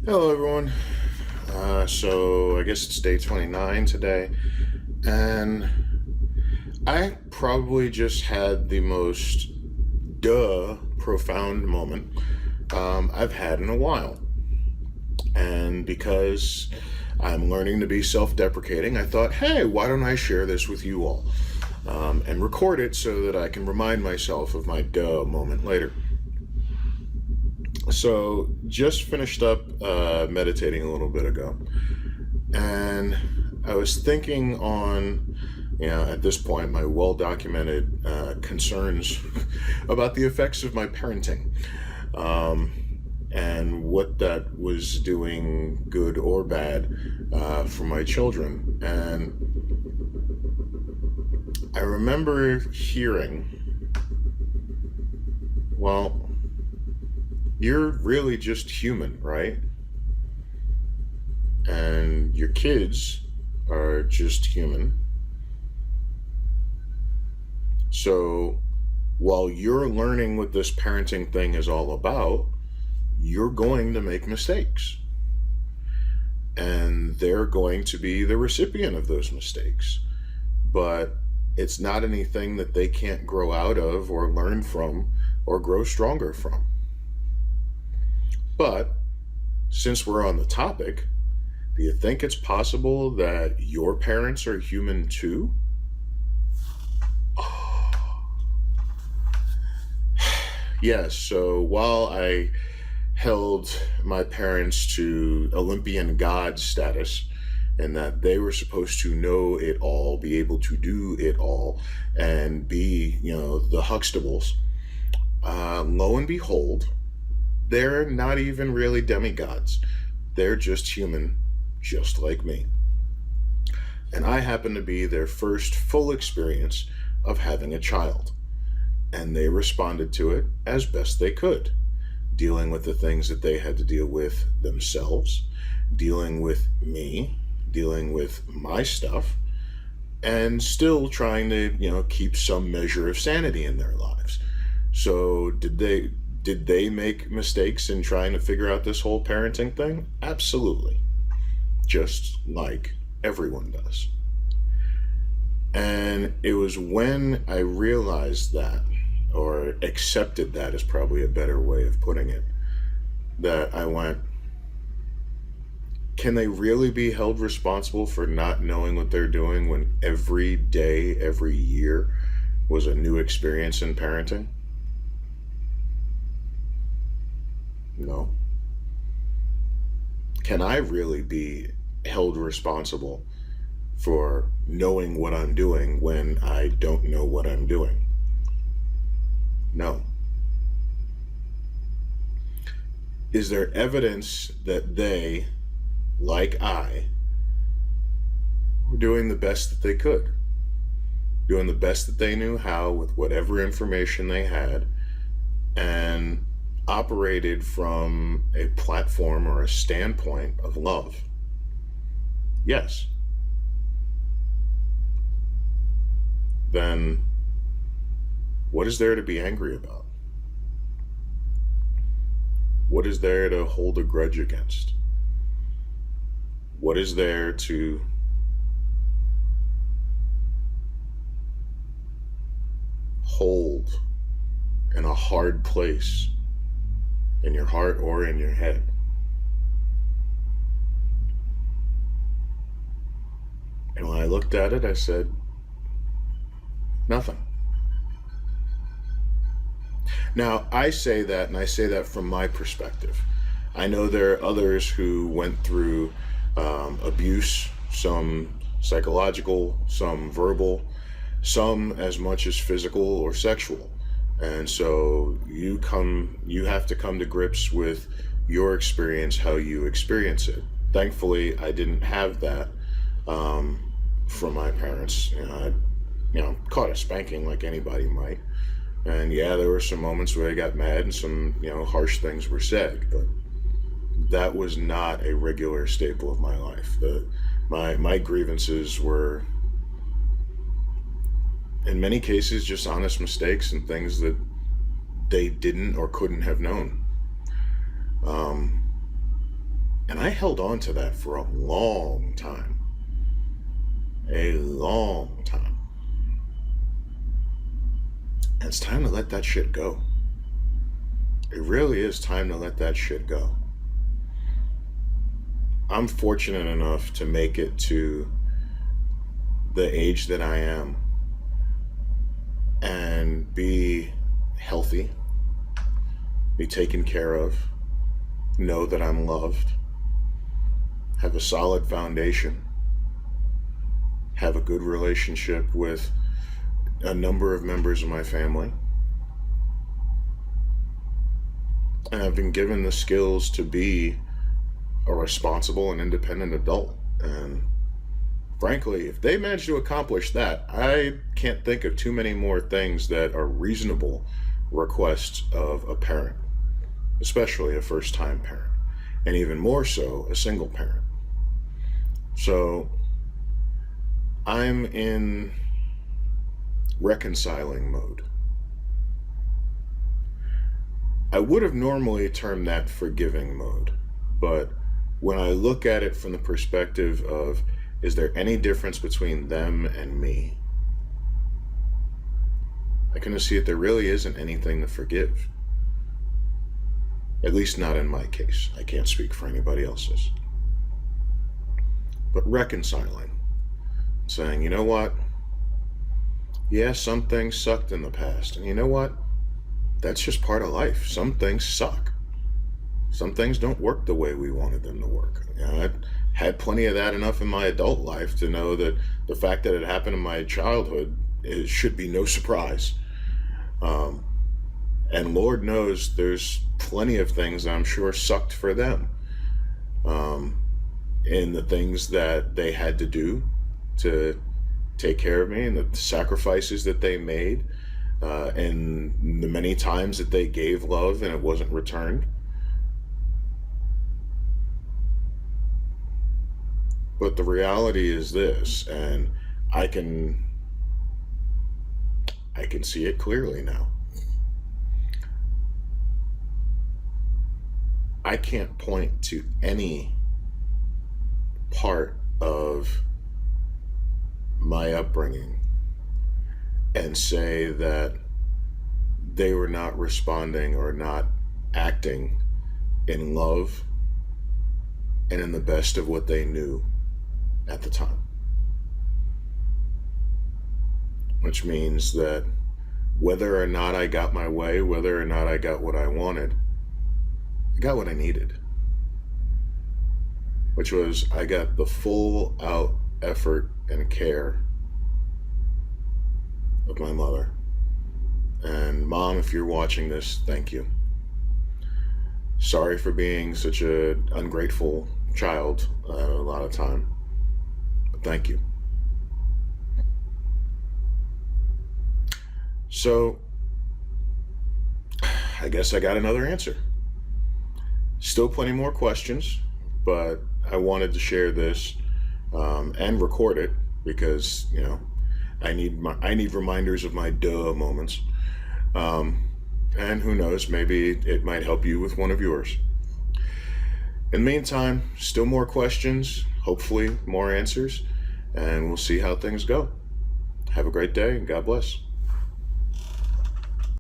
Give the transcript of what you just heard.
Hello, everyone. So I guess it's day 29 today, and I probably just had the most profound moment I've had in a while. And because I'm learning to be self deprecating, I thought, hey, why don't I share this with you all and record it so that I can remind myself of my moment later. So, just finished up meditating a little bit ago. And I was thinking on, at this point, my well documented concerns about the effects of my parenting and what that was doing, good or bad, for my children. And I remember hearing, well, you're really just human, right? And your kids are just human. So while you're learning what this parenting thing is all about, you're going to make mistakes. And they're going to be the recipient of those mistakes. But it's not anything that they can't grow out of or learn from or grow stronger from. But since we're on the topic, do you think it's possible that your parents are human too? Yes, so while I held my parents to Olympian god status, and that they were supposed to know it all, be able to do it all, and be, the Huxtables, lo and behold, they're not even really demigods. They're just human, just like me. And I happen to be their first full experience of having a child. And they responded to it as best they could, dealing with the things that they had to deal with themselves, dealing with me, dealing with my stuff, and still trying to, keep some measure of sanity in their lives. So did they make mistakes in trying to figure out this whole parenting thing? Absolutely. Just like everyone does. And it was when I realized that, or accepted that is probably a better way of putting it, that I went, can they really be held responsible for not knowing what they're doing when every day, every year was a new experience in parenting? No. Can I really be held responsible for knowing what I'm doing when I don't know what I'm doing? No. Is there evidence that they, like I, were doing the best that they could? Doing the best that they knew how with whatever information they had, and operated from a platform or a standpoint of love? Yes. Then what is there to be angry about? What is there to hold a grudge against? What is there to hold in a hard place in your heart or in your head? And when I looked at it, I said, nothing. Now, I say that, and I say that from my perspective. I know there are others who went through abuse, some psychological, some verbal, some as much as physical or sexual. And so you have to come to grips with your experience, how you experience it. Thankfully, I didn't have that from my parents. I caught a spanking like anybody might. And yeah, there were some moments where I got mad and some, harsh things were said, but that was not a regular staple of my life. My grievances were, in many cases, just honest mistakes and things that they didn't or couldn't have known. And I held on to that for a long time. A long time. And it's time to let that shit go. It really is time to let that shit go. I'm fortunate enough to make it to the age that I am and be healthy, be taken care of, know that I'm loved, have a solid foundation, have a good relationship with a number of members of my family, and I've been given the skills to be a responsible and independent adult. And frankly, if they manage to accomplish that, I can't think of too many more things that are reasonable requests of a parent, especially a first-time parent, and even more so, a single parent. So I'm in reconciling mode. I would have normally termed that forgiving mode, but when I look at it from the perspective of, is there any difference between them and me? I can see that there really isn't anything to forgive. At least not in my case. I can't speak for anybody else's. But reconciling, saying, you know what? Yeah, some things sucked in the past. And you know what? That's just part of life. Some things suck. Some things don't work the way we wanted them to work. You know, I had plenty of that enough in my adult life to know that the fact that it happened in my childhood, it should be no surprise. And Lord knows there's plenty of things that I'm sure sucked for them. In the things that they had to do to take care of me, and the sacrifices that they made, and the many times that they gave love and it wasn't returned. But the reality is this, and I can see it clearly now. I can't point to any part of my upbringing and say that they were not responding or not acting in love and in the best of what they knew at the time. Which means that whether or not I got my way, whether or not I got what I wanted, I got what I needed. Which was, I got the full out effort and care of my mother. And Mom, if you're watching this, thank you. Sorry for being such an ungrateful child a lot of time, but thank you. So, I guess I got another answer. Still plenty more questions, but I wanted to share this and record it because, you know, I need reminders of my duh moments. And who knows, maybe it might help you with one of yours. In the meantime, still more questions, hopefully more answers, and we'll see how things go. Have a great day and God bless.